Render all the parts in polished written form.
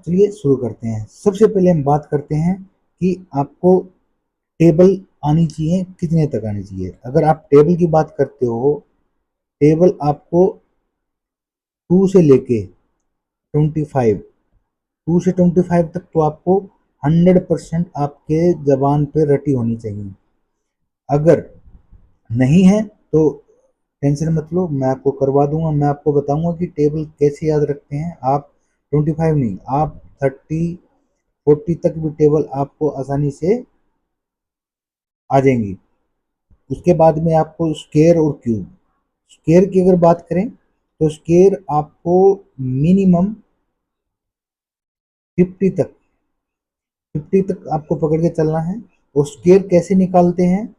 चलिए शुरू करते हैं। सबसे पहले हम बात करते हैं कि आपको टेबल आनी चाहिए, कितने तक आनी चाहिए। अगर आप टेबल की बात करते हो, टेबल आपको 2 से लेके 25, 2 से 25 तक तो आपको 100% आपके जबान पे रटी होनी चाहिए। अगर नहीं है तो टेंशन मत लो, मैं आपको करवा दूंगा। मैं आपको बताऊंगा कि टेबल कैसे याद रखते हैं। आप 25 नहीं, आप 30 40 तक भी टेबल आपको आसानी से आ जाएंगी। उसके बाद में आपको स्क्वायर और क्यूब, स्क्वायर की अगर बात करें तो स्क्वायर आपको मिनिमम 50 तक आपको पकड़ के चलना है। और स्क्वायर कैसे निकालते हैं,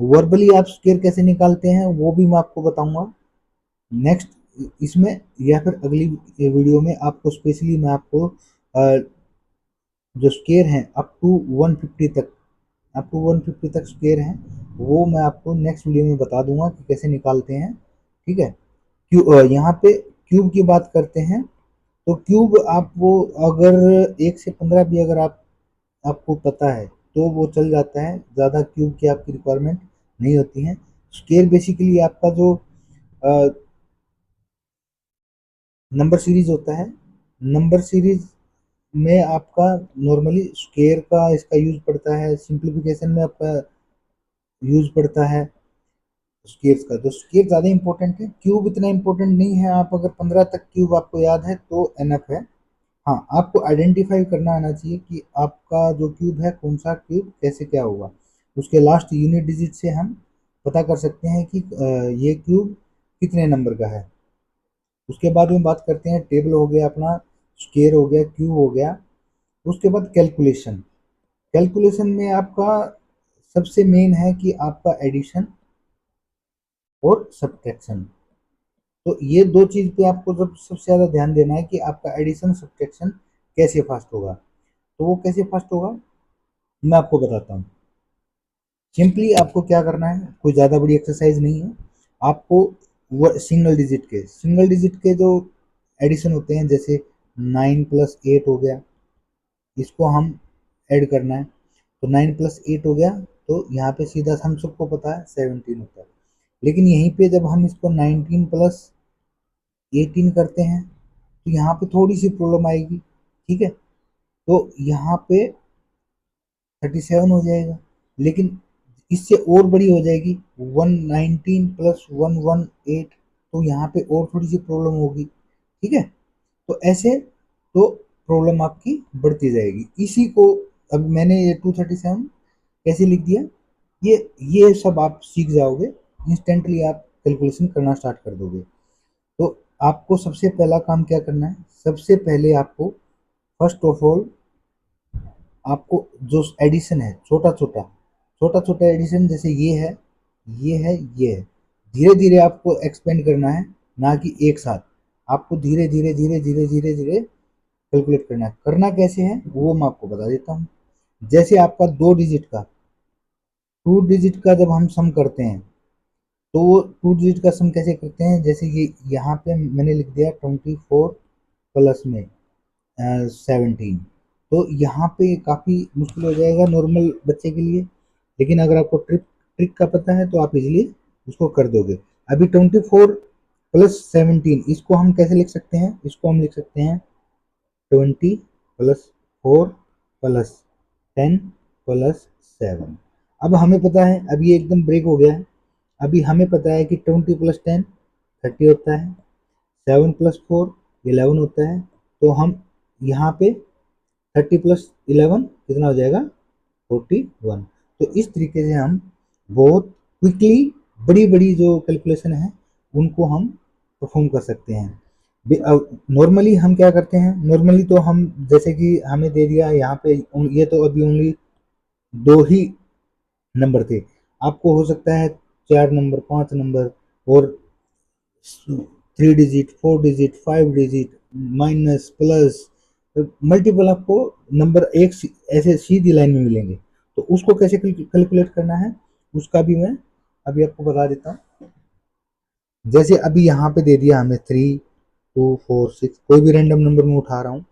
वर्बली आप स्क्वायर कैसे निकालते हैं वो भी मैं आपको बताऊंगा नेक्स्ट इसमें, या फिर अगली वीडियो में। आपको स्पेशली मैं आपको जो स्क्वायर हैं अप टू 150 तक, अप टू 150 तक स्क्वायर हैं, वो मैं आपको नेक्स्ट वीडियो में बता दूंगा कि कैसे निकालते हैं। ठीक है। यहाँ पे क्यूब की बात करते हैं तो क्यूब आप वो अगर 1 से 15 भी अगर आपको पता है तो वो चल जाता है, ज़्यादा क्यूब की आपकी रिक्वायरमेंट नहीं होती है। स्क्वायर बेसिकली आपका जो नंबर सीरीज होता है, नंबर सीरीज में आपका नॉर्मली स्क्वायर का इसका यूज पड़ता है, सिंप्लीफिकेशन में आपका यूज पड़ता है स्क्वायर्स का। तो स्क्वायर ज़्यादा इंपॉर्टेंट है, क्यूब इतना इंपॉर्टेंट नहीं है। आप अगर 15 तक क्यूब आपको याद है तो एनफ है। हाँ, आपको आइडेंटिफाई करना आना चाहिए कि आपका जो क्यूब है कौन सा क्यूब कैसे क्या होगा। उसके लास्ट यूनिट डिजिट से हम पता कर सकते हैं कि ये क्यूब कितने नंबर का है। उसके बाद में बात करते हैं, टेबल हो गया अपना, स्क्वायर हो गया, क्यूब हो गया। उसके बाद कैलकुलेशन, कैलकुलेशन में आपका सबसे मेन है कि आपका एडिशन और सब्ट्रैक्शन। तो ये दो चीज पे आपको सबसे ज्यादा ध्यान देना है कि आपका एडिशन सब्ट्रैक्शन कैसे फास्ट होगा। तो वो कैसे फास्ट होगा मैं आपको बताता हूँ। सिंपली आपको क्या करना है, कोई ज़्यादा बड़ी एक्सरसाइज नहीं है। आपको वो सिंगल डिजिट के जो एडिशन होते हैं, जैसे 9 + 8 हो गया, इसको हम ऐड करना है। तो 9 + 8 हो गया, तो यहाँ पे सीधा हम सबको पता है 17 होता है। लेकिन यहीं पे जब हम इसको 19 + 18 करते हैं तो यहाँ पे थोड़ी सी प्रॉब्लम आएगी। ठीक है। तो यहाँ पे 37 हो जाएगा, लेकिन इससे और बड़ी हो जाएगी 119 + 118, तो यहाँ पे और थोड़ी सी प्रॉब्लम होगी। ठीक है। तो ऐसे तो प्रॉब्लम आपकी बढ़ती जाएगी। इसी को अब मैंने ये 237 कैसे लिख दिया, ये सब आप सीख जाओगे, इंस्टेंटली आप कैलकुलेशन करना स्टार्ट कर दोगे। तो आपको सबसे पहला काम क्या करना है, सबसे पहले आपको फर्स्ट ऑफ ऑल आपको जो एडिशन है, छोटा छोटा एडिशन, जैसे ये है, ये है, ये है, धीरे धीरे आपको एक्सपेंड करना है, ना कि एक साथ। आपको धीरे धीरे धीरे धीरे धीरे धीरे कैलकुलेट करना है। करना कैसे है वो मैं आपको बता देता हूँ। जैसे आपका 2 डिजिट का जब हम सम करते हैं, तो वो 2 डिजिट का सम कैसे करते हैं, जैसे ये यहाँ पे मैंने लिख दिया 24 प्लस में 17। तो यहाँ पे काफ़ी मुश्किल हो जाएगा नॉर्मल बच्चे के लिए, लेकिन अगर आपको ट्रिक ट्रिक का पता है तो आप इजीली उसको कर दोगे। अभी 24 + 17 इसको हम कैसे लिख सकते हैं, इसको हम लिख सकते हैं 20 + 4 + 10 + 7। अब हमें पता है, अब ये एकदम ब्रेक हो गया है। अभी हमें पता है कि 20 + 10 30 होता है, 7 + 4 11 होता है। तो हम यहाँ पे 30 + 11 कितना हो जाएगा, 41। तो इस तरीके से हम बहुत क्विकली बड़ी बड़ी जो कैलकुलेशन है उनको हम परफॉर्म कर सकते हैं। नॉर्मली हम क्या करते हैं, नॉर्मली तो हम जैसे कि हमें दे दिया यहाँ पे, ये तो अभी ओनली 2 ही नंबर थे। आपको हो सकता है 4 नंबर, 5 नंबर, और 3 digit, 4 digit, 5 digit, minus, plus, multiple आपको नंबर एक ऐसे सीधी लाइन में मिलेंगे। तो उसको कैसे कैलकुलेट करना है उसका भी मैं अभी आपको बता देता हूँ। जैसे अभी यहाँ पे दे दिया हमें 3 2 4 6, कोई भी रैंडम नंबर में उठा रहा हूँ।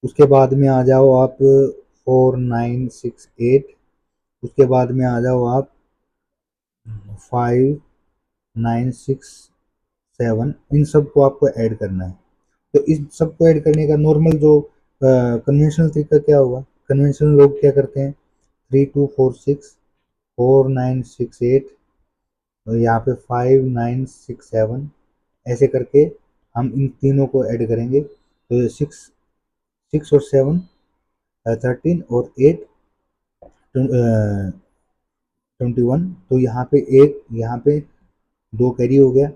उसके बाद में आ जाओ आप 4968, उसके बाद में आ जाओ आप 5967, इन सबको आपको ऐड करना है। तो इस सबको ऐड करने का नॉर्मल जो कन्वेंशनल तरीका क्या होगा, कन्वेंशनल लोग क्या करते हैं, 3246 4968 और यहाँ पे 5967, ऐसे करके हम इन तीनों को ऐड करेंगे तो 6 6 और 7 13 और 8 21, तो यहाँ पे एक, यहाँ पे दो कैरी हो गया,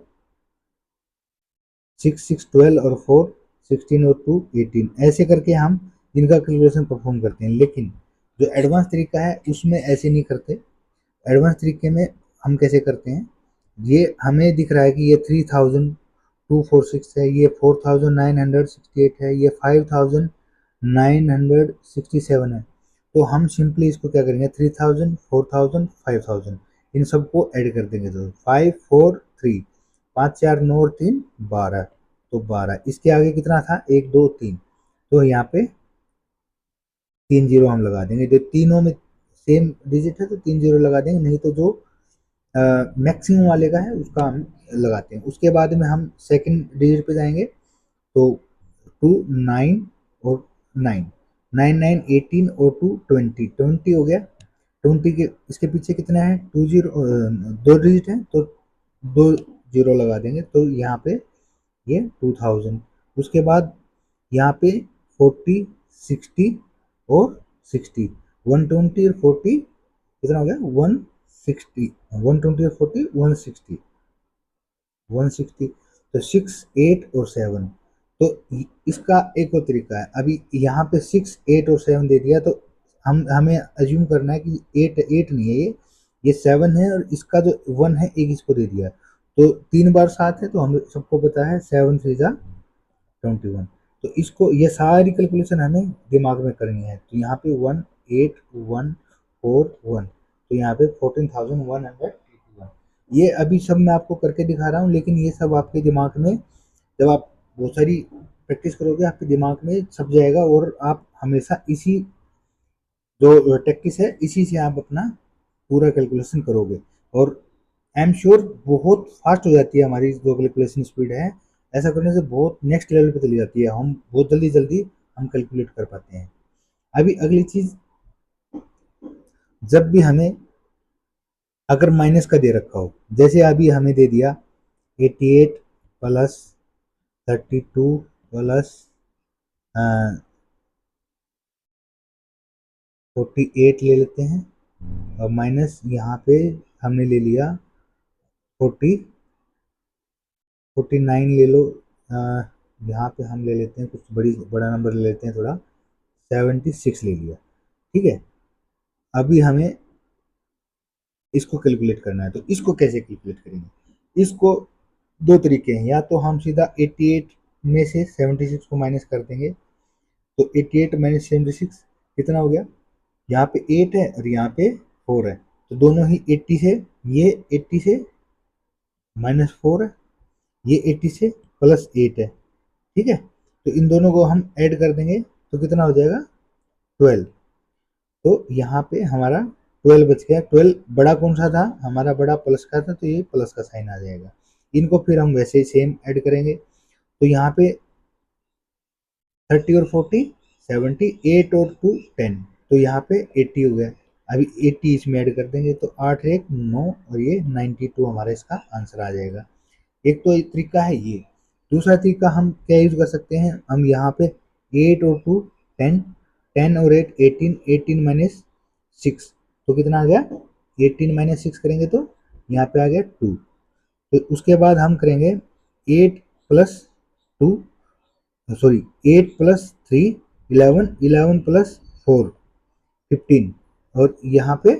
6 6 12 और 4 16 और 2 18, ऐसे करके हम इनका कैलकुलेशन परफॉर्म करते हैं। लेकिन जो एडवांस तरीका है उसमें ऐसे नहीं करते। एडवांस तरीके में हम कैसे करते हैं, ये हमें दिख रहा है कि ये 3246 है, ये 4968 है, ये 5967 है। तो हम सिंपली इसको क्या करेंगे, 3000 4000 5000 इन सबको ऐड कर देंगे। तो 543, 5 4 9 और 3 12, तो 12, इसके आगे कितना था, 1 2 3, तो यहाँ पे 3 जीरो हम लगा देंगे। जो तीनों में सेम डिजिट है तो 3 जीरो लगा देंगे, नहीं तो जो मैक्सिमम वाले का है उसका हम लगाते हैं। उसके बाद में हम सेकंड डिजिट पे जाएंगे तो 2 9 और 9 9 9 18 और 2 20 20 हो गया। 20 के इसके पीछे कितना है, 2 जीरो, दो डिजिट है तो 2 जीरो लगा देंगे, तो यहाँ पे ये 2000। उसके बाद यहाँ पे 40 60 और 60, 120 और 40 कितना हो गया, 160, 120 और 40 160, 160, तो 6 8 और 7। तो इसका एक और तरीका है, अभी यहाँ पे 6 8 और 7 दे दिया तो हम हमें अज्यूम करना है कि 8 8 नहीं है, ये 7 है, और इसका जो 1 है एक इसको दे दिया, तो 3 बार 7 है, तो हम सबको पता है 7 3 जा 21। तो इसको ये सारी कैलकुलेशन हमें दिमाग में करनी है। तो यहाँ पे 18141, तो यहाँ पे 14,181, ये अभी सब मैं आपको करके दिखा रहा हूँ, लेकिन ये सब आपके दिमाग में जब आप बहुत सारी प्रैक्टिस करोगे आपके दिमाग में छप जाएगा, और आप हमेशा इसी जो टैक्टिस है इसी से आप अपना पूरा कैलकुलेशन करोगे, और आई एम श्योर बहुत फास्ट हो जाती है हमारी जो कैलकुलेशन स्पीड है। ऐसा करने से बहुत नेक्स्ट लेवल पे चली जाती है, हम बहुत जल्दी जल्दी हम कैलकुलेट कर पाते हैं। अभी अगली चीज, जब भी हमें अगर माइनस का दे रखा हो, जैसे अभी हमें दे दिया 88 प्लस 32 प्लस 48 ले लेते हैं, और माइनस यहाँ पे हमने ले लिया 40 49 ले लो, यहाँ पे हम ले लेते हैं कुछ बड़ा नंबर ले लेते हैं थोड़ा, 76 ले लिया। ठीक है, अभी हमें इसको कैलकुलेट करना है, तो इसको कैसे कैलकुलेट करेंगे, इसको दो तरीके हैं, या तो हम सीधा 88 में से 76 को माइनस कर देंगे, तो 88 माइनस 76 कितना हो गया, यहाँ पे 8 है और यहाँ पे 4 है, तो दोनों ही 80 से, ये 80 से माइनस 4 है, ये 80 से प्लस 8 है। ठीक है, तो इन दोनों को हम ऐड कर देंगे तो कितना हो जाएगा, 12। तो यहाँ पे हमारा 12 बच गया। 12 बड़ा कौन सा था, हमारा बड़ा प्लस का था, तो ये प्लस का साइन आ जाएगा। इनको फिर हम वैसे ही सेम ऐड करेंगे, तो यहाँ पे 30 और 40 70, 8 और 2 10, तो यहाँ पे 80 हो गया। अभी 80 इसमें ऐड कर देंगे तो 8 1 9 और ये 92 हमारा इसका आंसर आ जाएगा। एक तो एक तरीका है ये। दूसरा तरीका हम क्या यूज कर सकते हैं, हम यहाँ पे 8 और 2 10, 10 और 8 18, 18 माइनस 6, तो कितना आ गया, 18 माइनस 6 करेंगे तो यहाँ पे आ गया 2। तो उसके बाद हम करेंगे 8 प्लस 2, सॉरी 8 प्लस 3 11, 11 प्लस 4 15, और यहाँ पे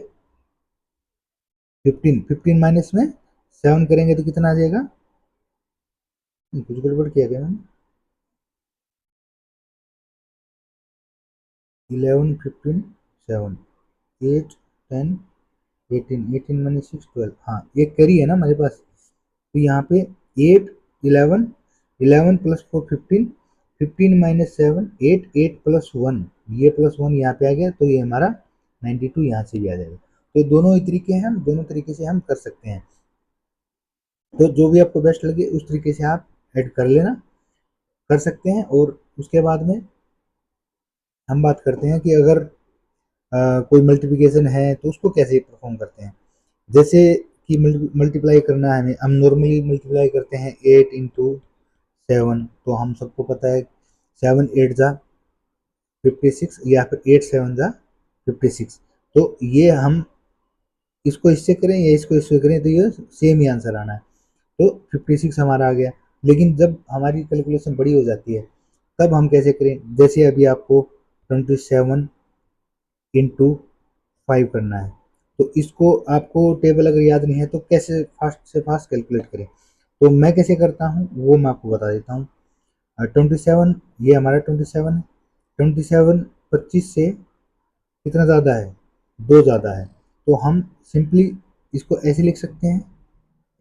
15, 15 माइनस में 7 करेंगे तो कितना आ जाएगा, कुछ गड़बड़ किया गया मैंने, 11 15 7 8 10 18, 18 माइनस 6 12, हाँ एक कैरी है ना हमारे पास, तो यहाँ पे 8 11, 11 प्लस 4 15, 15 माइनस 7 8, 8 प्लस 1, ये प्लस 1 यहाँ पे आ गया, तो ये हमारा 92 यहाँ से भी आ जाएगा। तो दोनों ही तरीके हैं, हम दोनों तरीके से हम कर सकते हैं। तो जो भी आपको बेस्ट लगे उस तरीके से आप ऐड कर लेना, कर सकते हैं। और उसके बाद में हम बात करते हैं कि अगर कोई मल्टीप्लिकेशन है तो उसको कैसे परफॉर्म करते हैं। जैसे कि मल्टीप्लाई करना है हमें, हम नॉर्मली मल्टीप्लाई करते हैं 8 इंटू 7, तो हम सबको पता है 7 8 जा 56 या फिर 8 7 जा 56। तो ये हम इसको इससे करें या इसको इससे करें तो ये सेम ही आंसर आना है। तो 56 हमारा आ गया। लेकिन जब हमारी कैलकुलेशन बड़ी हो जाती है तब हम कैसे करें, जैसे अभी आपको 27 इंटू 5 करना है, तो इसको आपको टेबल अगर याद नहीं है तो कैसे फास्ट से फास्ट कैलकुलेट करें, तो मैं कैसे करता हूँ वो मैं आपको बता देता हूँ। 27, ये हमारा 27 है। 27 25 से कितना ज़्यादा है, 2 ज़्यादा है, तो हम सिंपली इसको ऐसे लिख सकते हैं,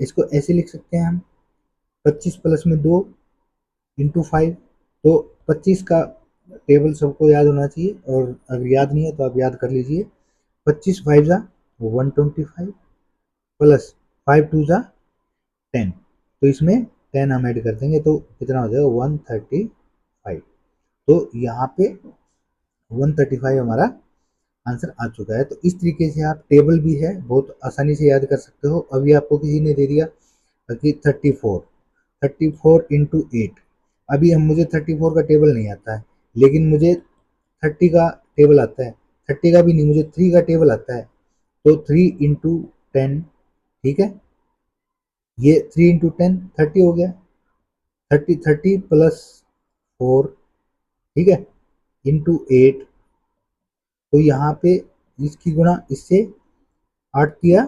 इसको ऐसे लिख सकते हैं हम 25 प्लस में 2 इंटू 5। तो 25 का टेबल सबको याद होना चाहिए, और अगर याद नहीं है तो आप याद कर लीजिए। 25 5 जा 125 प्लस 5 2 जा 10, तो इसमें 10 हम ऐड कर देंगे तो कितना हो जाएगा 135। तो यहाँ पे 135 हमारा आंसर आ चुका है। तो इस तरीके से आप टेबल भी है बहुत आसानी से याद कर सकते हो। अभी आपको किसी ने दे दिया कि 34 इंटू 8, अभी हम मुझे 34 का टेबल नहीं आता है, लेकिन मुझे 30 का टेबल आता है। 30 का भी नहीं, मुझे 3 का टेबल आता है। तो 3 इंटू 10, ठीक है, ये 3 इंटू 10 30 हो गया। 30 प्लस 4, ठीक है, इंटू 8, तो यहाँ पे इसकी गुणा इससे 8 किया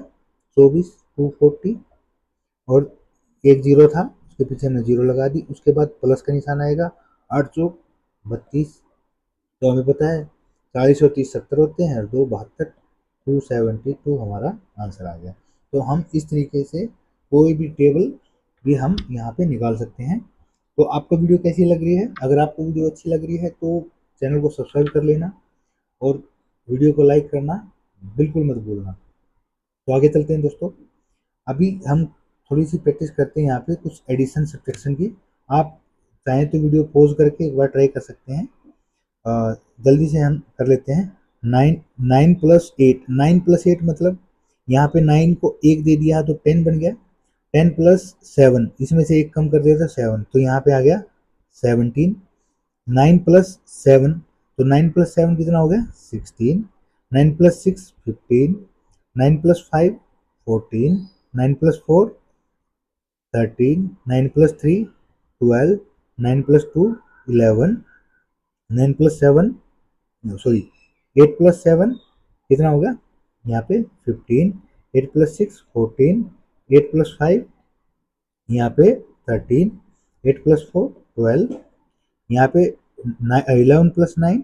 24 240, और एक जीरो था उसके पीछे हमने जीरो लगा दी, उसके बाद प्लस का निशान आएगा, 8 चौक 32। तो हमें पता है 40 और 30 70 होते हैं, और 2 72, 272 हमारा आंसर आ गया। तो हम इस तरीके से कोई भी टेबल भी हम यहाँ पे निकाल सकते हैं। तो आपको वीडियो कैसी लग रही है, अगर आपको वीडियो अच्छी लग रही है तो चैनल को सब्सक्राइब कर लेना, और वीडियो को लाइक करना बिल्कुल मत भूलना। तो आगे चलते हैं दोस्तों। अभी हम थोड़ी सी प्रैक्टिस करते हैं यहाँ पे कुछ एडिशन सब्ट्रैक्शन की। आप चाहें तो वीडियो पॉज करके एक बार ट्राई कर सकते हैं। जल्दी से हम कर लेते हैं। 9 प्लस 8 मतलब यहाँ पे 9 को 1 दे दिया तो 10 बन गया। 10 प्लस 7, इसमें से एक कम कर दिया था 7, तो यहाँ पे आ गया 17। 9 प्लस 7, तो 9 प्लस 7 कितना हो गया 16। 9 plus 6 15। 9 plus 5 14। 9 plus 4 13। 9 plus 3 12। 9 plus 2 11। 9 plus 7, sorry 8 plus 7 कितना होगा यहाँ पे 15। 8 प्लस 6 14। 8 प्लस 5 यहाँ पे 13। 8 प्लस 4 12। यहाँ पे 11 प्लस 9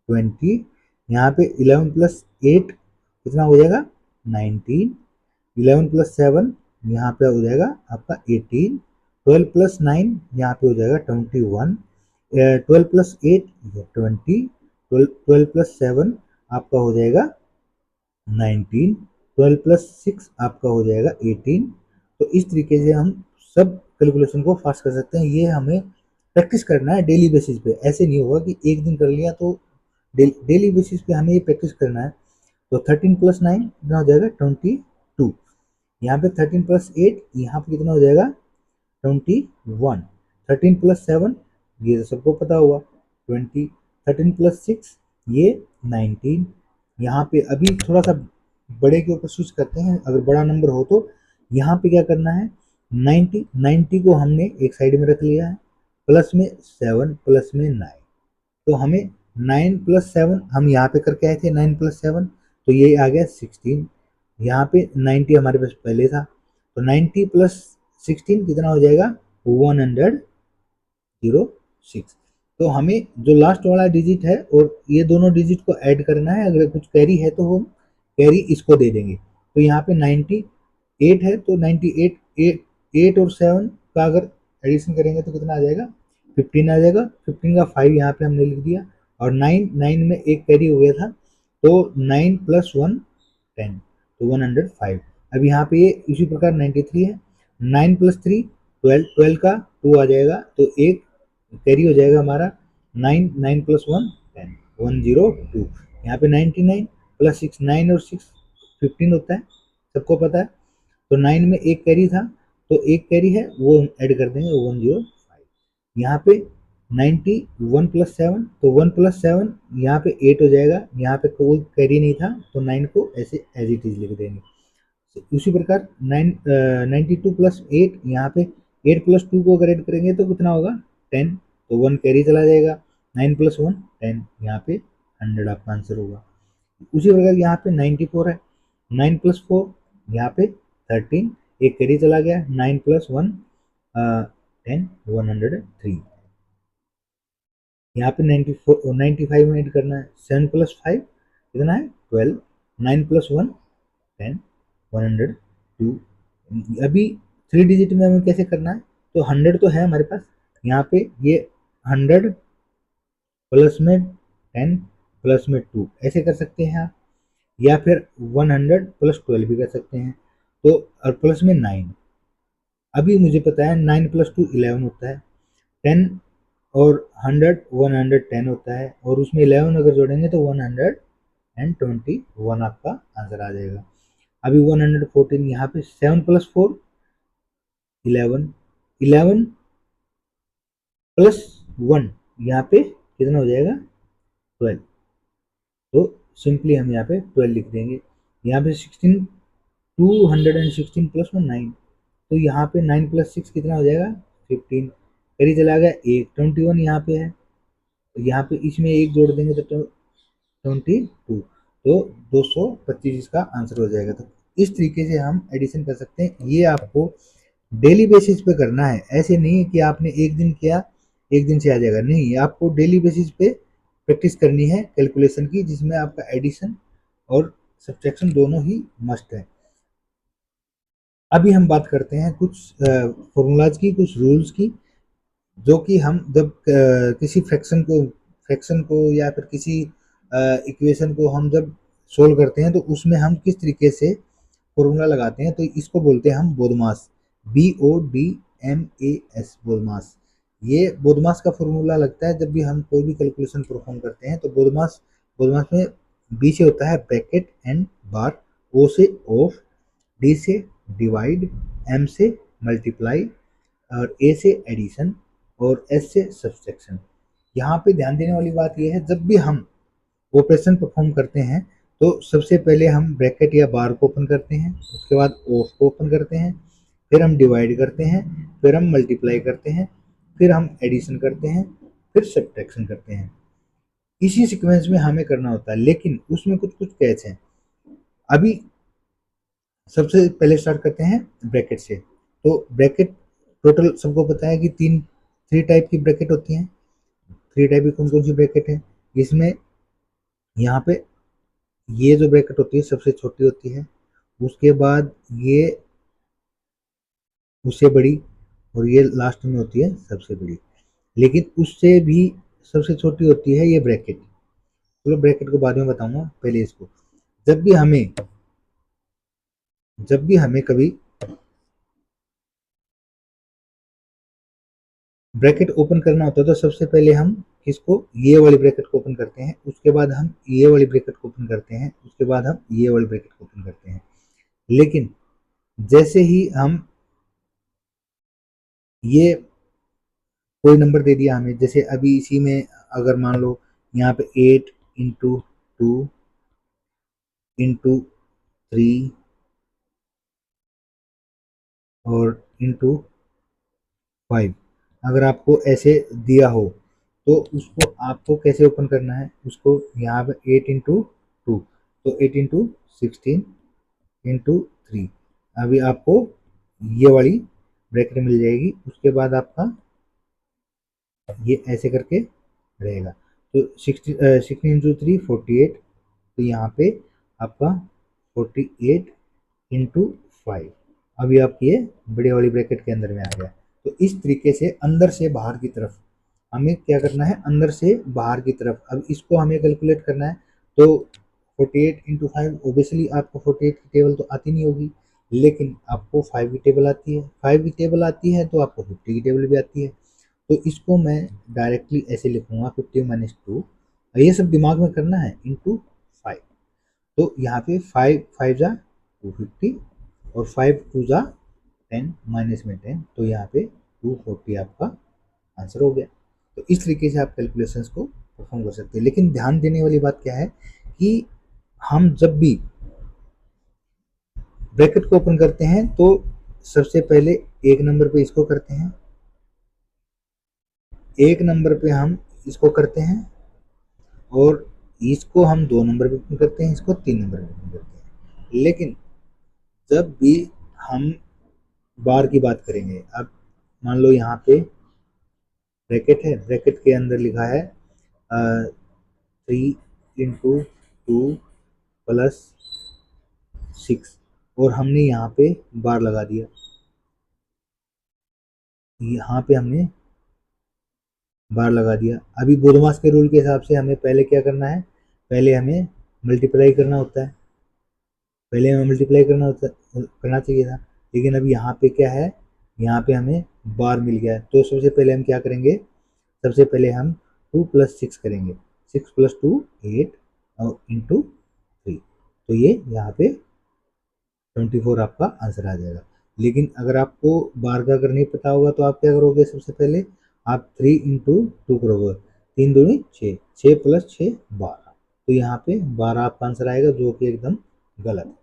20। यहाँ पे 11 प्लस 8 कितना हो जाएगा 19। 11 प्लस 7 यहाँ पे हो जाएगा आपका 18। 12 प्लस 9 यहाँ पे हो जाएगा 21। 12 प्लस 8 20। 12 प्लस 7 आपका हो जाएगा 19। 12 प्लस 6 आपका हो जाएगा 18। तो इस तरीके से हम सब कैलकुलेशन को फास्ट कर सकते हैं। ये हमें प्रैक्टिस करना है डेली बेसिस पे, ऐसे नहीं होगा कि एक दिन कर लिया। तो डेली बेसिस पे हमें ये प्रैक्टिस करना है। तो 13 प्लस 9 कितना हो जाएगा 22। यहाँ पे 13 प्लस 8 यहाँ पे कितना हो जाएगा 21। 13 प्लस 7 ये तो सबको पता होगा 20। 13 प्लस 6 ये 19। यहाँ पे अभी थोड़ा सा बड़े के ऊपर स्विच करते हैं। अगर बड़ा नंबर हो तो यहाँ पे क्या करना है 90 को हमने एक साइड में रख लिया है, प्लस में 7 प्लस में 9। तो हमें 9 प्लस 7 हम यहाँ पे करके आए थे, 9 प्लस 7 तो ये आ गया 16। यहाँ पे 90 हमारे पास पहले था, तो 90 प्लस 16 कितना हो जाएगा 106। तो हमें जो लास्ट वाला डिजिट है और ये दोनों डिजिट को ऐड करना है। अगर कुछ कैरी है तो हम कैरी इसको दे देंगे। तो यहाँ पे 98 है, तो 98 8 और 7 का अगर एडिशन करेंगे तो कितना आ जाएगा 15 आ जाएगा, 15 का 5 यहाँ पे हमने लिख दिया, और 9 में एक कैरी हो गया था, तो 9 प्लस 1 10, तो 105। अब यहाँ पे ये इसी प्रकार 93 है, 9 प्लस 3 12, 12 का 2 आ जाएगा, तो एक कैरी हो जाएगा हमारा 9, 9 प्लस 1 10, 102। यहाँ पे 99 प्लस 6, 9 और 6 15 होता है, सबको पता है। तो 9 में एक कैरी था, तो एक कैरी है वो ऐड कर देंगे, 105। यहाँ पे 91 प्लस 7, तो 1 प्लस 7 यहाँ पे 8 हो जाएगा, यहाँ पे कोई कैरी नहीं था, तो 9 को ऐसे एज इट इज लिख देंगे। तो उसी प्रकार 92 प्लस 8, यहाँ पे 8 प्लस 2 को अगर ऐड करेंगे तो कितना होगा 10, तो 1 कैरी चला जाएगा, 9 प्लस 1 10, यहाँ पे 100 आपका आंसर होगा। उसी प्रकार यहाँ पे 94 है, 9 प्लस 4 यहाँ पे 13, एक कैरी चला गया, 9 प्लस 1 10, 103। यहाँ पे 94 95 में ऐड करना है, 7 प्लस 5 कितना है 12, 9 प्लस 1 10, 102। अभी 3 डिजिट में हमें कैसे करना है, तो 100 तो है हमारे पास, यहाँ पे ये 100 प्लस में 10 प्लस में 2 ऐसे कर सकते हैं आप, या फिर 100 प्लस 12 भी कर सकते हैं, तो और प्लस में 9। अभी मुझे पता है 9 प्लस 2 11 होता है, 10 और 100 110 होता है, और उसमें 11 अगर जोड़ेंगे तो 121 आपका आंसर आ जाएगा। अभी 114 यहाँ पे 7 प्लस 4 11, 11 प्लस 1 यहाँ पे कितना हो जाएगा 12, तो सिंपली हम यहाँ पे 12 लिख देंगे। यहाँ पे 16 216 प्लस 1 9, तो यहाँ पे 9 प्लस 6 कितना हो जाएगा 15, करी चला गया एक 21 यहाँ पे है, तो यहाँ पे इसमें एक जोड़ देंगे तो 22, तो 225 इसका आंसर हो जाएगा। तो इस तरीके से हम एडिशन कर सकते हैं। ये आपको डेली बेसिस पे करना है, ऐसे नहीं है कि आपने एक दिन किया एक दिन से आ जाएगा, नहीं, आपको डेली बेसिस पे प्रैक्टिस करनी है कैलकुलेशन की, जिसमें आपका एडिशन और सब्ट्रैक्शन दोनों ही मस्ट है। अभी हम बात करते हैं कुछ फॉर्मूलाज की, कुछ रूल्स की, जो कि हम जब किसी फ्रैक्शन को या फिर किसी इक्वेशन को हम जब सोल्व करते हैं, तो उसमें हम किस तरीके से फॉर्मूला लगाते हैं, तो इसको बोलते हैं हम बोधमास, BODMAS, बोधमास। ये बोधमास का फॉर्मूला लगता है जब भी हम कोई भी कैलकुलेशन परफॉर्म करते हैं, तो बोधमास बोधमास में B से होता है ब्रैकेट एंड बार, O से ऑफ, D से डिवाइड, M से मल्टीप्लाई, और A से एडिशन, और S से सब्सट्रैक्शन। यहाँ पे ध्यान देने वाली बात यह है, जब भी हम ऑपरेशन परफॉर्म करते हैं, तो सबसे पहले हम ब्रैकेट या बार को ओपन करते हैं, उसके बाद ऑफ को ओपन करते हैं, फिर हम डिवाइड करते हैं, फिर हम मल्टीप्लाई करते हैं, फिर हम एडिशन करते हैं, फिर सब्ट्रैक्शन करते हैं। इसी सीक्वेंस में हमें करना होता है, लेकिन उसमें कुछ कुछ कैच हैं। अभी सबसे पहले स्टार्ट करते हैं ब्रैकेट से। तो ब्रैकेट टोटल सबको पता है कि थ्री टाइप की ब्रैकेट होती हैं। थ्री टाइप की कौन कौन सी ब्रैकेट है, इसमें यहाँ पे ये जो ब्रैकेट होती है सबसे छोटी होती है, उसके बाद ये उससे बड़ी, और ये लास्ट में होती है सबसे बड़ी, लेकिन उससे भी सबसे छोटी होती है ये ब्रैकेट। चलो ब्रैकेट को बाद में बताऊंगा, पहले इसको, जब भी हमें कभी ब्रैकेट ओपन करना होता है, तो सबसे पहले हम इसको ये वाली ब्रैकेट को ओपन करते हैं, उसके बाद हम ये वाली ब्रैकेट को ओपन करते हैं, उसके बाद हम ये वाली ब्रैकेट को ओपन करते हैं। लेकिन जैसे ही हम ये कोई नंबर दे दिया हमें, जैसे अभी इसी में अगर मान लो यहाँ पे 8 इंटू 2 इंटू 3 और इंटू 5, अगर आपको ऐसे दिया हो, तो उसको आपको कैसे ओपन करना है, उसको यहाँ पे 8 इंटू 2, तो 8 इंटू 16 इंटू 3, अभी आपको ये वाली ब्रैकेट मिल जाएगी। उसके बाद आपका ये ऐसे करके रहेगा, तो 16 इंटू 3 48, तो यहाँ पे आपका 48 इंटू 5, अभी आप ये बड़े वाली ब्रैकेट के अंदर में आ गया। तो इस तरीके से अंदर से बाहर की तरफ हमें क्या करना है, अंदर से बाहर की तरफ। अब इसको हमें कैलकुलेट करना है, तो 48 इंटू 5, ओबियसली आपको 48 की टेबल तो आती नहीं होगी, लेकिन आपको 5 की टेबल आती है। 5 की टेबल आती है तो आपको 50 की टेबल भी आती है। तो इसको मैं डायरेक्टली ऐसे लिखूंगा 50 माइनस 2, ये सब दिमाग में करना है, इंटू 5। तो यहाँ पे 5 5 जा 250 और 5 2 जा 10, माइनस में 10, तो यहाँ पे 240 आपका आंसर हो गया। तो इस तरीके से आप कैलकुलेशंस को परफॉर्म कर सकते हैं। लेकिन ध्यान देने वाली बात क्या है कि हम जब भी ब्रैकेट को ओपन करते हैं तो सबसे पहले एक नंबर पे इसको करते हैं, एक नंबर पे हम इसको करते हैं, और इसको हम 2 नंबर पे ओपन करते हैं, इसको 3 नंबर पे ओपन करते हैं। लेकिन जब भी हम बार की बात करेंगे, अब मान लो यहाँ पे ब्रैकेट है, ब्रैकेट के अंदर लिखा है 3 इंटू 2 प्लस 6, और हमने यहाँ पे बार लगा दिया। यहाँ पे हमने बार लगा दिया। अभी बोधमास के रूल के हिसाब से हमें पहले क्या करना है, पहले हमें मल्टीप्लाई करना होता है, पहले हमें मल्टीप्लाई करना चाहिए था। लेकिन अब यहाँ पे क्या है, यहाँ पे हमें बार मिल गया है, तो सबसे पहले हम क्या करेंगे, सबसे पहले हम 2 प्लस 6 करेंगे। 6 प्लस 2 8 और इंटू 3, तो ये यहाँ पे 24 आपका आंसर आ जाएगा। लेकिन अगर आपको बार का अगर नहीं पता होगा तो आप क्या करोगे, सबसे पहले आप 3 इंटू 2 करोगे, 3 दूनी 6, 6 प्लस 6 12, तो यहाँ पे 12 आपका आंसर आएगा, जो कि एकदम गलत है।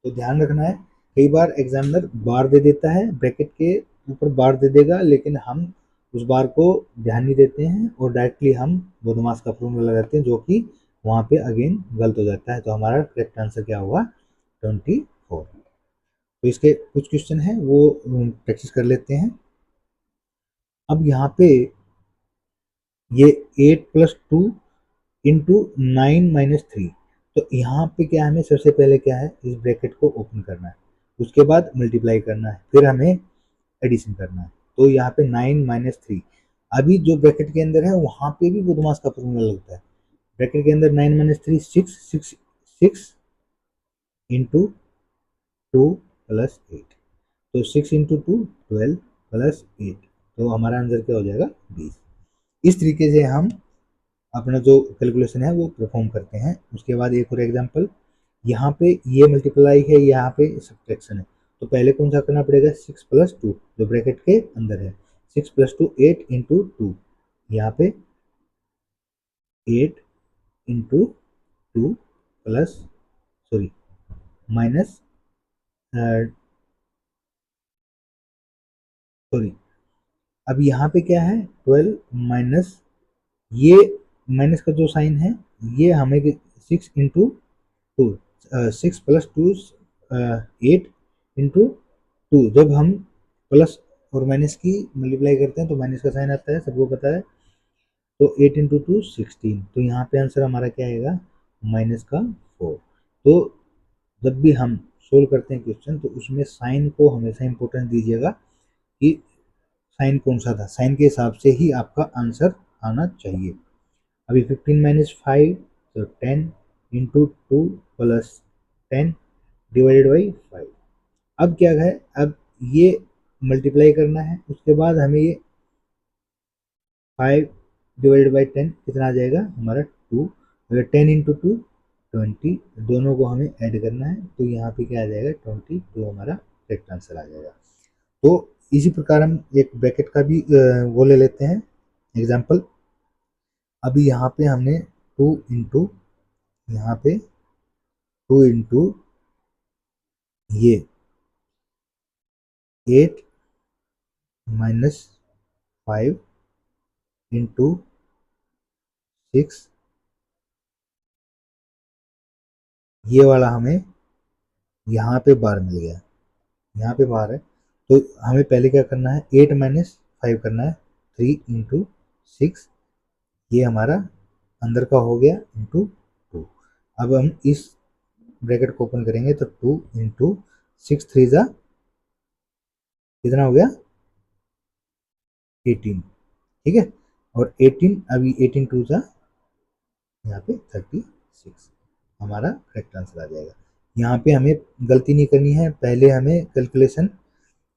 तो ध्यान रखना है, कई बार एग्जामिनर बार दे देता है, ब्रैकेट के ऊपर बार दे देगा, लेकिन हम उस बार को ध्यान नहीं देते हैं और डायरेक्टली हम बोधमास का फॉर्मूला लगाते हैं, जो कि वहाँ पे अगेन गलत हो जाता है। तो हमारा करेक्ट आंसर क्या होगा, 24। तो इसके कुछ क्वेश्चन हैं वो प्रैक्टिस कर लेते हैं। अब यहाँ पे ये 8 प्लस 2 इंटू 9 माइनस 3, तो यहाँ पे क्या है, हमें सबसे पहले क्या है, इस ब्रैकेट को ओपन करना है, उसके बाद मल्टीप्लाई करना है, फिर हमें एडिशन करना है। तो यहाँ पे 9 माइनस 3, अभी जो ब्रैकेट के अंदर है वहाँ पे भी बोधमास का फॉर्मूला लगता है। ब्रैकेट के अंदर 9 माइनस 3 6 6 6 इंटू 2 प्लस 8, तो 6 इंटू 2 12 प्लस 8, तो हमारा आंसर क्या हो जाएगा, 20। इस तरीके से हम अपना जो कैलकुलेशन है वो परफॉर्म करते हैं। उसके बाद एक और एग्जांपल, यहाँ पे ये मल्टीप्लाई है, यहाँ पे सब्ट्रैक्शन है, तो पहले कौन सा करना पड़ेगा, 6 प्लस 2 जो ब्रैकेट के अंदर है, 6 प्लस 2 8 इंटू 2, यहाँ पे 8 into 2 plus sorry minus sorry, अब यहाँ पे क्या है, 12 माइनस, ये माइनस का जो साइन है ये हमें 6 इंटू 2, 6 प्लस 2 8 इंटू 2, जब हम प्लस और माइनस की मल्टीप्लाई करते हैं तो माइनस का साइन आता है, सबको पता है। तो 8 इंटू 2 16, तो यहाँ पे आंसर हमारा क्या आएगा, माइनस का 4। तो जब भी हम सोल्व करते हैं क्वेश्चन, तो उसमें साइन को हमेशा इंपॉर्टेंस दीजिएगा कि साइन कौन सा था, साइन के हिसाब से ही आपका आंसर आना चाहिए। अभी 15 माइनस 5, तो 10 इंटू 2 प्लस 10 डिवाइडेड बाई 5। अब क्या है, अब ये मल्टीप्लाई करना है, उसके बाद हमें ये 5 डिवाइडेड बाई 10 कितना आ जाएगा हमारा 2, अगर 10 इंटू 2 20, दोनों को हमें ऐड करना है, तो यहाँ पे क्या आ जाएगा 22, हमारा करेक्ट आंसर आ जाएगा। तो इसी प्रकार हम एक ब्रैकेट का भी वो ले लेते हैं एग्जाम्पल। अभी यहाँ पे हमने 2 इंटू, यहाँ पे 2 इंटू ये 8 माइनस 5 इंटू 6, ये वाला हमें यहाँ पे बार मिल गया, यहाँ पे बार है, तो हमें पहले क्या करना है, 8 माइनस 5 करना है, 3 इंटू 6, ये हमारा अंदर का हो गया, इंटू 2। अब हम इस ब्रैकेट को ओपन करेंगे तो 2 इंटू 6 3 जा कितना हो गया 18, ठीक है। और 18, अभी 18 टू जा यहाँ पे 36 हमारा करेक्ट आंसर आ जाएगा। यहाँ पे हमें गलती नहीं करनी है, पहले हमें कैलकुलेशन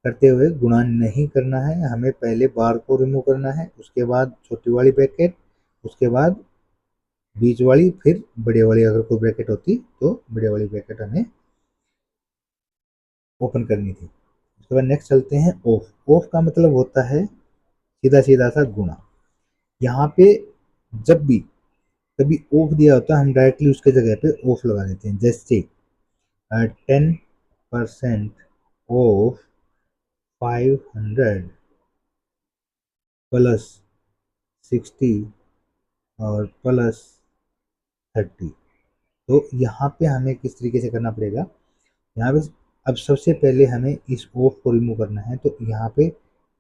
करते हुए गुणा नहीं करना है, हमें पहले बार को रिमूव करना है, उसके बाद छोटी वाली ब्रैकेट, उसके बाद बीच वाली, फिर बड़े वाली अगर कोई ब्रैकेट होती तो बड़े वाली ब्रैकेट हमें ओपन करनी थी। उसके बाद नेक्स्ट चलते हैं ऑफ। ऑफ का मतलब होता है सीधा सीधा सा गुणा। यहाँ पे जब भी कभी ऑफ दिया होता है हम डायरेक्टली उसके जगह पे ऑफ लगा देते हैं, जैसे 10% ऑफ 500 प्लस 60 और प्लस 30। तो यहाँ पे हमें किस तरीके से करना पड़ेगा, यहाँ पे अब सबसे पहले हमें इस ऑफ को रिमूव करना है। तो यहाँ पे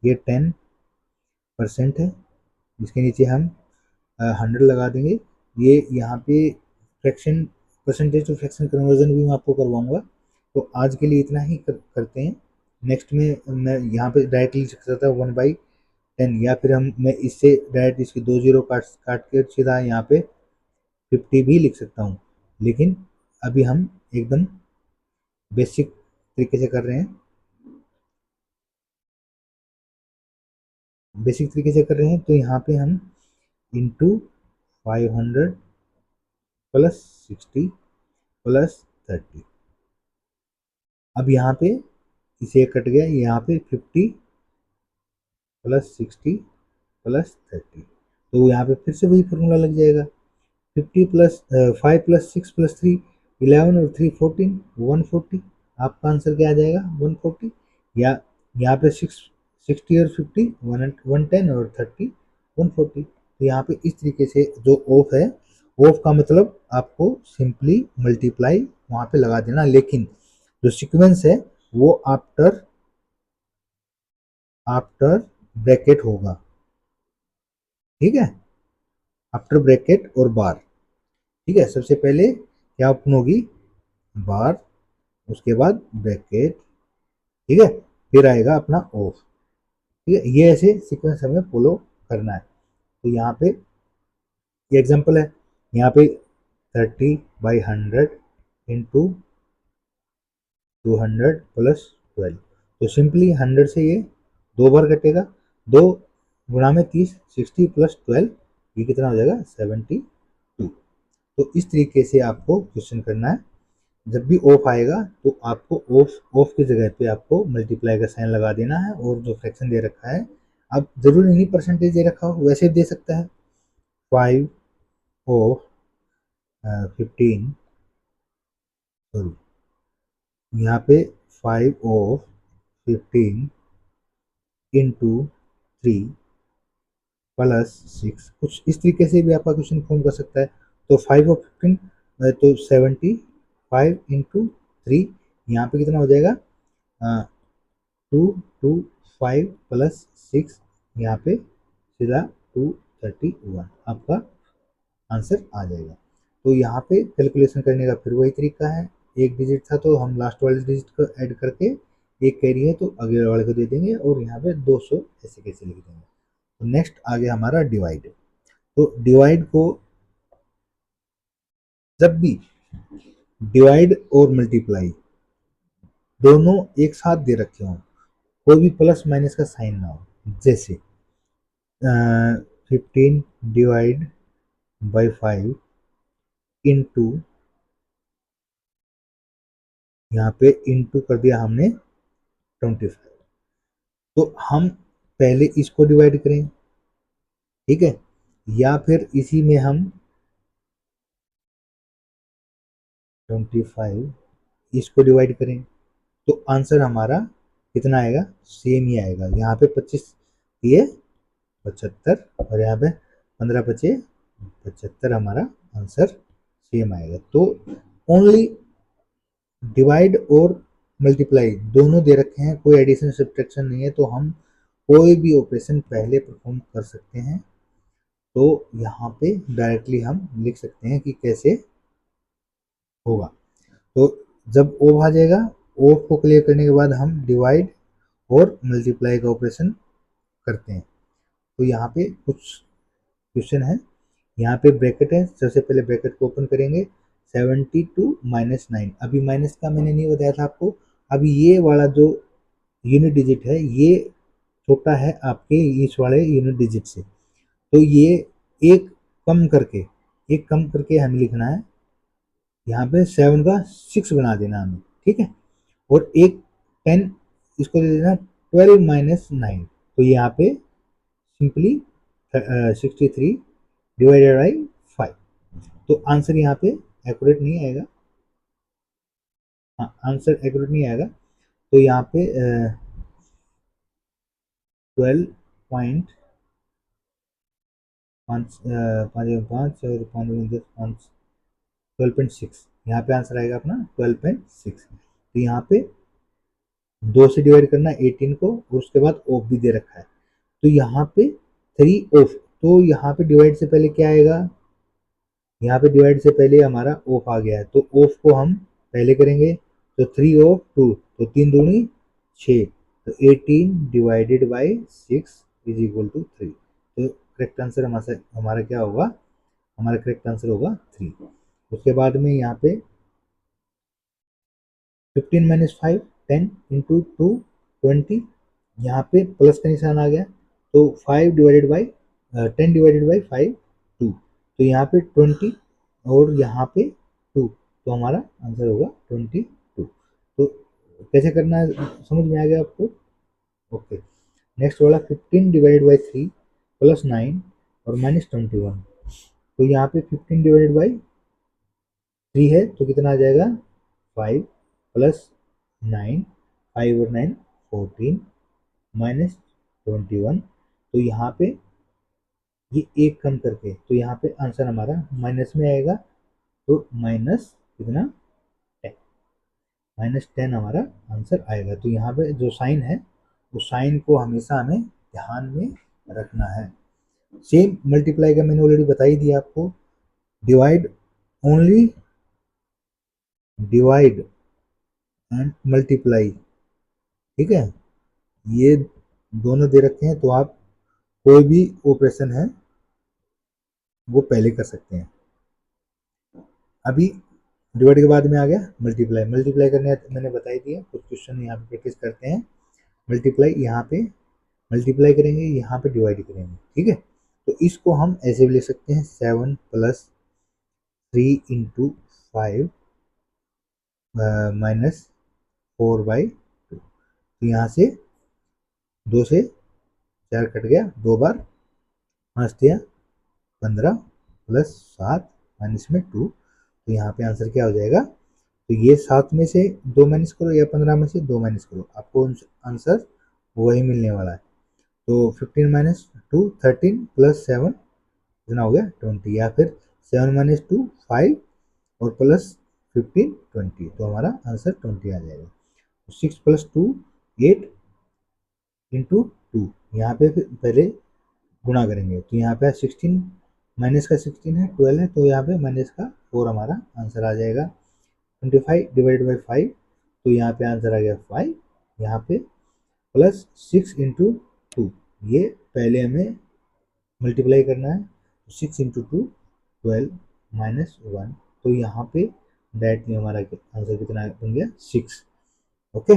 ये 10% है, इसके नीचे हम 100 लगा देंगे। ये यहाँ पे fraction, percentage to fraction conversion भी मैं आपको करवाऊंगा। तो आज के लिए इतना ही करते हैं। नेक्स्ट में मैं यहाँ पे डायरेक्टली लिख सकता था 1/10, या फिर मैं इससे डायरेक्ट इसकी 2 जीरो काट काट के सीधा यहाँ पे 50 भी लिख सकता हूँ, लेकिन अभी हम एकदम बेसिक तरीके से कर रहे हैं, तो यहाँ पे हम इंटू 500 प्लस 60 प्लस 30। अब यहाँ पे इसे कट गया, यहाँ पे 50 प्लस 60 प्लस 30, तो यहाँ पे फिर से वही फॉर्मूला लग जाएगा। 50 प्लस 5 प्लस 6 प्लस 3 11 और 3 14 140। आपका आंसर क्या आ जाएगा 140, या यहाँ पे 60 और 50 110 और 30 140। तो यहाँ पे इस तरीके से जो ऑफ है, ऑफ का मतलब आपको सिंपली मल्टीप्लाई वहाँ पे लगा देना, लेकिन जो सीक्वेंस है वो आफ्टर आफ्टर ब्रैकेट होगा, ठीक है, आफ्टर ब्रैकेट और बार। ठीक है, सबसे पहले क्या ओपन होगी, बार, उसके बाद ब्रैकेट, ठीक है, फिर आएगा अपना ऑफ। ठीक है, ये ऐसे सीक्वेंस हमें फॉलो करना है। तो यहाँ पे ये एग्जांपल है, यहाँ पे 30/100 इंटू 200 प्लस 12। तो सिंपली 100 से ये 2 बार कटेगा, 2 गुणा में 30, 60 प्लस 12, ये कितना हो जाएगा 72। तो इस तरीके से आपको क्वेश्चन करना है। जब भी ऑफ आएगा तो आपको ऑफ ऑफ की जगह पे आपको मल्टीप्लाई का साइन लगा देना है, और जो फ्रैक्शन दे रखा है, अब जरूरी नहीं परसेंटेज दे रखा हो, वैसे भी दे सकता है। 5 ऑफ 15, सॉरी, यहाँ पे 5 ऑफ 15 इंटू 3 प्लस 6, कुछ इस तरीके से भी आपका क्वेश्चन फॉर्म कर सकता है। तो 5 ऑफ 15 तो 75 इंटू 3, यहाँ पे कितना हो जाएगा 225 प्लस 6, यहाँ पे सीधा 231 आपका आंसर आ जाएगा। तो यहाँ पे कैलकुलेशन करने का फिर वही तरीका है, एक डिजिट था तो हम लास्ट वाले डिजिट को ऐड करके, एक कैरी है तो अगले वाले को दे देंगे, और यहाँ पे 200 ऐसे कैसे लिख देंगे। तो नेक्स्ट आ गया हमारा डिवाइड। तो डिवाइड को जब भी डिवाइड और मल्टीप्लाई दोनों एक साथ दे रखे हों, कोई भी प्लस माइनस का साइन ना हो, जैसे 15 डिवाइड बाई 5 इंटू, यहाँ पे इंटू कर दिया हमने 25, तो हम पहले इसको डिवाइड करें, ठीक है, या फिर इसी में हम 25 इसको डिवाइड करें, तो आंसर हमारा कितना आएगा, सेम ही आएगा। यहाँ पे 25 ये 75, और यहाँ पे 15 बचे 75, हमारा आंसर सेम आएगा। तो ओनली डिवाइड और मल्टीप्लाई दोनों दे रखे हैं, कोई एडिशन सब्ट्रैक्शन नहीं है, तो हम कोई भी ऑपरेशन पहले परफॉर्म कर सकते हैं। तो यहाँ पे डायरेक्टली हम लिख सकते हैं कि कैसे होगा। तो जब ऑफ आ जाएगा, ऑफ को क्लियर करने के बाद हम डिवाइड और मल्टीप्लाई का ऑपरेशन करते हैं। तो यहाँ पे कुछ क्वेश्चन है। यहाँ पे ब्रैकेट है, सबसे पहले ब्रैकेट को ओपन करेंगे, 72 माइनस 9। अभी माइनस का मैंने नहीं बताया था आपको। अभी ये वाला जो यूनिट डिजिट है ये छोटा है आपके इस वाले यूनिट डिजिट से, तो ये एक कम करके एक कम करके हमें लिखना है। यहाँ पे 7 का 6 बना देना हमें, ठीक है। और एक 10 इसको दे देना 12 माइनस 9, तो यहाँ पे सिंपली 63 डिवाइडेड बाई 5। तो आंसर यहाँ पे एक्यूरेट नहीं आएगा, हाँ आंसर एक्यूरेट नहीं आएगा। तो यहाँ पे 12.6 यहाँ पे आंसर आएगा अपना 12.6। तो यहाँ पे 2 से डिवाइड करना 18 को, और उसके बाद ऑफ भी दे रखा है, तो यहाँ पे 3 ऑफ। तो यहाँ पे डिवाइड से पहले क्या आएगा, यहाँ पे डिवाइड से पहले हमारा ऑफ आ गया है, तो ऑफ को हम पहले करेंगे। तो 3 ऑफ 2, तो 3 दूनी 6, तो 18 divided by 6 is equal to 3। तो करेक्ट आंसर हमारा क्या होगा, हमारा करेक्ट आंसर होगा 3। उसके बाद में यहाँ पे 15 माइनस 5 10 इंटू 2 20, यहाँ पे प्लस का निशान आ गया, तो 5 डिवाइडेड बाई 10 डिवाइडेड बाई 5 2, तो यहाँ पे 20 और यहाँ पे 2, तो हमारा आंसर होगा 22। तो कैसे करना है समझ में आ गया आपको। ओके, नेक्स्ट वाला 15 डिवाइडेड बाई 3 प्लस 9 और माइनस 21। तो यहाँ पे 15 डिवाइडेड बाई 3 है तो कितना आ जाएगा 5 प्लस 9, 5 और 9 14 माइनस 21। तो यहाँ पे ये एक कम करके, तो यहाँ पे आंसर हमारा माइनस में आएगा, तो माइनस कितना 10, माइनस 10 हमारा आंसर आएगा। तो यहाँ पे जो साइन है उस साइन को हमेशा हमें ध्यान में रखना है। सेम मल्टीप्लाई का मैंने ऑलरेडी बता ही दिया आपको, divide only divide and multiply, ठीक है। ये दोनों दे रखे हैं, तो आप कोई भी ऑपरेशन है वो पहले कर सकते हैं। अभी डिवाइड के बाद में आ गया मल्टीप्लाई। मल्टीप्लाई करने मैंने बता ही दिया, कुछ क्वेश्चन यहाँ पे प्रैक्टिस करते हैं। मल्टीप्लाई यहाँ पे मल्टीप्लाई करेंगे, यहाँ पे डिवाइड करेंगे, ठीक है। तो इसको हम ऐसे भी ले सकते हैं, 7 प्लस 3 इंटू 5 माइनस 4/2। तो यहाँ से 2 से 4 कट गया, 2 बार 5 दिया 15 प्लस 7 माइनस में 2, तो यहाँ पे आंसर क्या हो जाएगा। तो ये 7 में से 2 माइनस करो या 15 में से 2 माइनस करो, आपको आंसर वही मिलने वाला है। तो 15 माइनस 2 13 प्लस 7 कितना हो गया 20, या फिर 7 माइनस 2 5 और प्लस 15 20, तो हमारा आंसर 20 आ जाएगा। 6 प्लस 2 8 इंटू 2, यहाँ पे फिर पहले गुणा करेंगे, तो यहाँ पे 16 माइनस का 16 है 12 है, तो यहाँ पे माइनस का 4 हमारा आंसर आ जाएगा। 25 डिवाइड बाई 5, तो यहाँ पे आंसर आ गया 5। यहाँ पे प्लस 6 इंटू 2, ये पहले हमें मल्टीप्लाई करना है, 6 इंटू 2 12 माइनस 1, तो यहाँ पे डायरेक्टली हमारा आंसर कितना बन गया 6। ओके,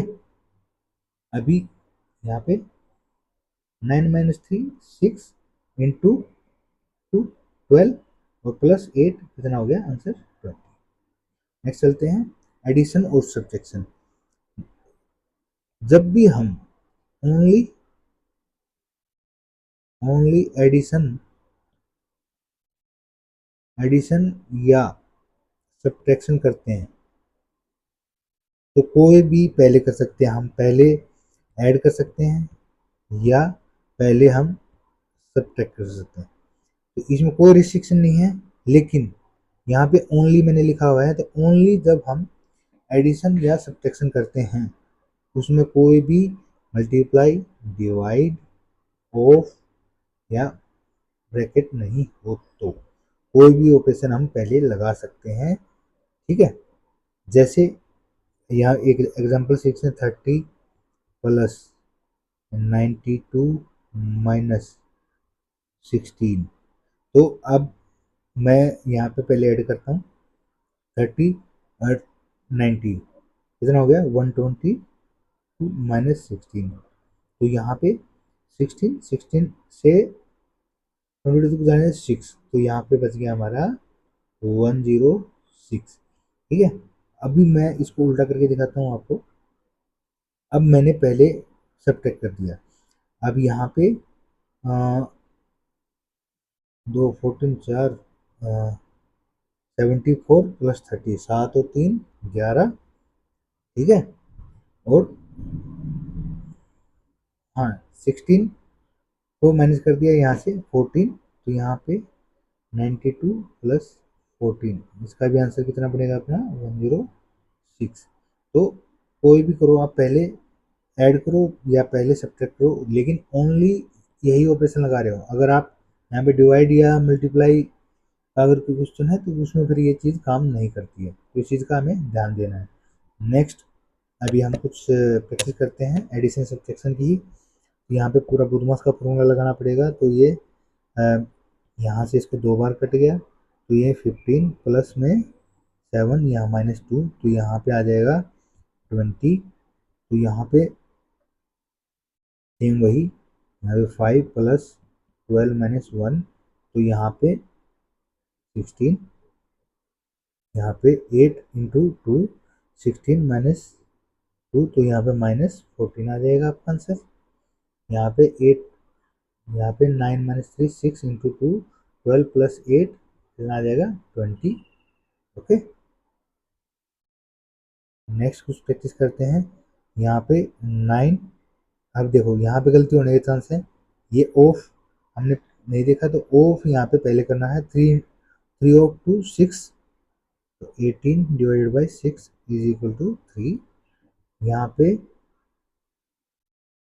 अभी यहाँ पे 9 माइनस 3 6 इंटू 2 12 और प्लस 8 कितना हो गया आंसर 20। नेक्स्ट चलते हैं एडिशन और सब्ट्रैक्शन। जब भी हम ओनली ओनली एडिशन या सब्ट्रैक्शन करते हैं, तो कोई भी पहले कर सकते हैं, हम पहले ऐड कर सकते हैं या पहले हम सब्ट्रैक्ट कर सकते हैं, तो इसमें कोई रिस्ट्रिक्शन नहीं है। लेकिन यहाँ पे ओनली मैंने लिखा हुआ है, तो ओनली जब हम एडिशन या सब्ट्रैक्शन करते हैं उसमें कोई भी मल्टीप्लाई डिवाइड ऑफ या ब्रैकेट नहीं हो, तो कोई भी ऑपरेशन हम पहले लगा सकते हैं, ठीक है। जैसे यहाँ एक एग्जांपल 6 में 30 प्लस 92 माइनस 16, तो अब मैं यहाँ पे पहले ऐड करता हूँ 30 और 90, कितना हो गया 120 माइनस 16। तो यहाँ पे 16 से 22 को जाने 6, तो यहाँ पे बच गया हमारा 106। ठीक है, अभी मैं इसको उल्टा करके दिखाता हूँ आपको। अब मैंने पहले सब्ट्रैक्ट कर दिया, अब यहाँ पे दो 14 4 74 प्लस 30, 7 और 3 11। ठीक है, और हाँ 16 को माइनस कर दिया यहाँ से 14, तो यहाँ पे 92 प्लस 14, इसका भी आंसर कितना बनेगा अपना 106। तो कोई भी करो आप, पहले ऐड करो या पहले सब्ट्रैक्ट करो, लेकिन ओनली यही ऑपरेशन लगा रहे हो। अगर आप यहाँ पे डिवाइड या मल्टीप्लाई का अगर कोई क्वेश्चन है तो उसमें फिर ये चीज़ काम नहीं करती है, तो इस चीज़ का हमें ध्यान देना है। नेक्स्ट, अभी हम कुछ प्रैक्टिस करते हैं एडिशन सब्ट्रैक्शन की। यहाँ पे पूरा बुधमास का फॉर्मूला लगाना पड़ेगा, तो ये यहाँ से इसको 2 बार कट गया, तो ये 15 प्लस में 7 यहाँ -2, तो यहाँ पे आ जाएगा 20। तो यहाँ पे सेम वही, यहाँ पे 5 प्लस 12 माइनस 1, तो यहाँ पे 16, यहाँ पे 8 इंटू 2, 16 माइनस 2, तो यहाँ पे -14 आ जाएगा आपका आंसर। यहाँ पे 8, यहाँ पे 9 माइनस 3, 6 इंटू 2, 12 प्लस 8 कितना आ जाएगा 20। ओके, नेक्स्ट कुछ प्रैक्टिस करते हैं। यहाँ पे 9, अब देखो यहाँ पे गलती होने के चांस है, ये ऑफ हमने नहीं देखा, तो ऑफ यहाँ पे पहले करना है। 3 ऑफ 2 6, तो 18 divided by 6 is equal to 3। यहाँ पे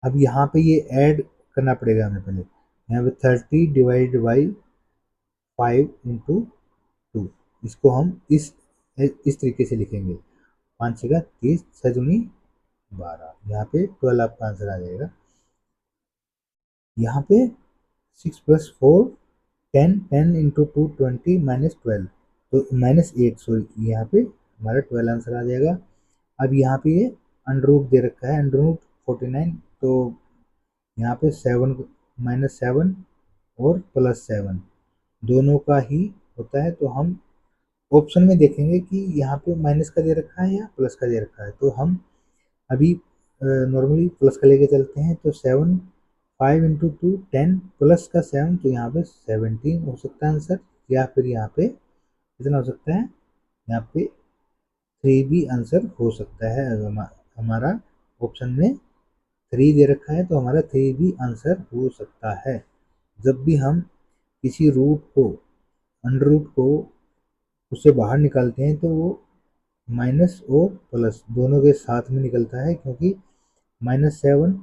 अब यहाँ पे ये ऐड करना पड़ेगा हमें पहले, यहाँ पे 30 डिवाइडेड बाई 5 इंटू 2, इसको हम इस तरीके से लिखेंगे, 5 6 30 6 दूनी 12, यहाँ पे 12 आपका आंसर आ जाएगा। यहाँ पे 6 प्लस 4 10, 10 इंटू 2 20 माइनस 12, तो -8, सॉरी यहाँ पे हमारा 12 आंसर आ जाएगा। अब यहाँ पे ये अंडर रूट दे रखा है, अंडर रूट 49, तो यहाँ पे 7 -7 और +7 दोनों का ही होता है, तो हम ऑप्शन में देखेंगे कि यहाँ पे माइनस का दे रखा है या प्लस का दे रखा है, तो हम अभी नॉर्मली प्लस का लेके चलते हैं। तो 7 5 इंटू 2 10 प्लस का 7, तो यहाँ पे 17 हो सकता है आंसर, या फिर यहाँ पे कितना हो सकता है, यहाँ पे 3 भी आंसर हो सकता है। अगर हमारा ऑप्शन में 3 दे रखा है, तो हमारा 3 भी आंसर हो सकता है। जब भी हम किसी रूट को, अंडर रूट को उससे बाहर निकालते हैं, तो वो माइनस और प्लस दोनों के साथ में निकलता है, क्योंकि -7